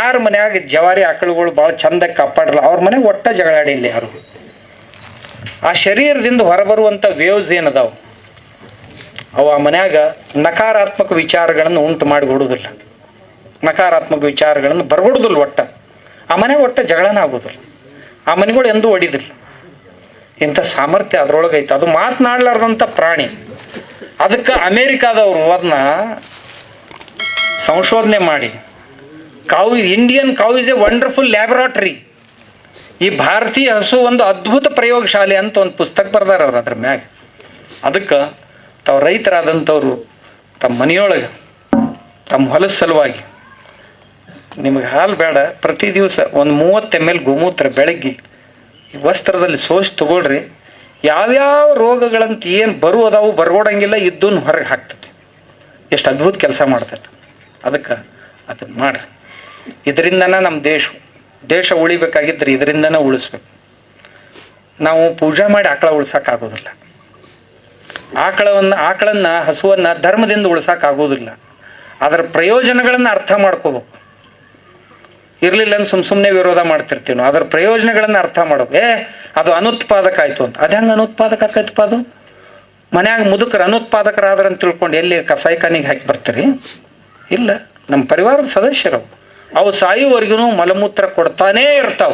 ಯಾರ ಮನ್ಯಾಗ ಜವಾರಿ ಆಕಳುಗಳು ಭಾಳ ಚಂದ ಕಾಪಾಡಲ್ಲ ಅವ್ರ ಮನೆಗೆ ಒಟ್ಟ ಜಗಳಾಡಿಲ್ಲ ಯಾರು. ಆ ಶರೀರದಿಂದ ಹೊರಬರುವಂಥ ವೇವ್ಸ್ ಏನದಾವು ಅವು ಆ ಮನ್ಯಾಗ ನಕಾರಾತ್ಮಕ ವಿಚಾರಗಳನ್ನು ಉಂಟು ಮಾಡಿ ಕೊಡುವುದಿಲ್ಲ, ನಕಾರಾತ್ಮಕ ವಿಚಾರಗಳನ್ನು ಬರ್ಗೊಡುದಿಲ್ಲ. ಒಟ್ಟ ಆ ಮನೆಗೆ ಒಟ್ಟ ಜಗಳನ ಆಗೋದಿಲ್ಲ, ಆ ಮನೆಗಳು ಎಂದೂ ಹೊಡಿದಿಲ್ಲ. ಇಂಥ ಸಾಮರ್ಥ್ಯ ಅದ್ರೊಳಗೈತೆ. ಅದು ಮಾತನಾಡ್ಲಾರ್ದಂಥ ಪ್ರಾಣಿ. ಅದಕ್ಕೆ ಅಮೇರಿಕಾದವರು ಅದನ್ನ ಸಂಶೋಧನೆ ಮಾಡಿ Indian cow is A wonderful laboratory, ಈ ಭಾರತೀಯ ಹಸು ಒಂದು ಅದ್ಭುತ ಪ್ರಯೋಗಶಾಲೆ ಅಂತ ಒಂದು ಪುಸ್ತಕ ಬರ್ದಾರ ಅವ್ರು ಅದ್ರ ಮ್ಯಾಗ. ಅದಕ್ಕೆ ತಾವು ರೈತರಾದಂಥವ್ರು ತಮ್ಮ ಮನೆಯೊಳಗೆ ತಮ್ಮ ಹೊಲದ ಸಲುವಾಗಿ ನಿಮಗೆ ಹಾಲು ಬೇಡ, ಪ್ರತಿ ದಿವಸ ಒಂದು 30 ml ಗೋಮೂತ್ರ ಬೆಳಗ್ಗೆ ಈ ವಸ್ತ್ರದಲ್ಲಿ ಸೋಸಿ ತಗೊಳ್ರಿ. ಯಾವ್ಯಾವ ರೋಗಗಳಂತ ಏನು ಬರುವುದಾವು ಬರ್ಗೋಡಂಗಿಲ್ಲ, ಇದ್ದನ್ನು ಹೊರಗೆ ಹಾಕ್ತದೆ. ಎಷ್ಟು ಅದ್ಭುತ ಕೆಲಸ ಮಾಡ್ತದೆ. ಅದಕ್ಕೆ ಅದನ್ನ ಮಾಡ್ರಿ. ಇದರಿಂದನ ನಮ್ಮ ದೇಶ ಉಳಿಬೇಕಾಗಿದ್ರೆ ಇದರಿಂದನೇ ಉಳಿಸ್ಬೇಕು. ನಾವು ಪೂಜಾ ಮಾಡಿ ಆಕಳ ಉಳ್ಸಕ್ಕಾಗೋದಿಲ್ಲ, ಆಕಳನ್ನ ಹಸುವನ್ನ ಧರ್ಮದಿಂದ ಉಳ್ಸಕ್ಕಾಗೋದಿಲ್ಲ. ಅದರ ಪ್ರಯೋಜನಗಳನ್ನು ಅರ್ಥ ಮಾಡ್ಕೋಬೇಕು. ಇರ್ಲಿಲ್ಲ ಅಂತ ಸುಮ್ಮನೆ ವಿರೋಧ ಮಾಡ್ತಿರ್ತೀವಿ ನಾವು. ಅದರ ಪ್ರಯೋಜನಗಳನ್ನ ಅರ್ಥ ಮಾಡ್ಬೇಕು. ಅದು ಅನುತ್ಪಾದಕ ಆಯ್ತು ಅಂತ. ಅದು ಹೆಂಗೆ ಅನುತ್ಪಾದಕ ಆಕೈತಪ್ಪ? ಅದು ಮನ್ಯಾಗ ಮುದುಕರು ಅನುತ್ಪಾದಕರಾದ್ರ ಅಂತ ತಿಳ್ಕೊಂಡು ಎಲ್ಲಿ ಕಸಾಯಿಖಾನಿಗೆ ಹಾಕಿ ಬರ್ತೀರಿ? ಇಲ್ಲ, ನಮ್ಮ ಪರಿವಾರದ ಸದಸ್ಯರು ಅವು ಸಾಯುವವರೆಗೂ ಮಲಮೂತ್ರ ಕೊಡ್ತಾನೇ ಇರ್ತಾವ.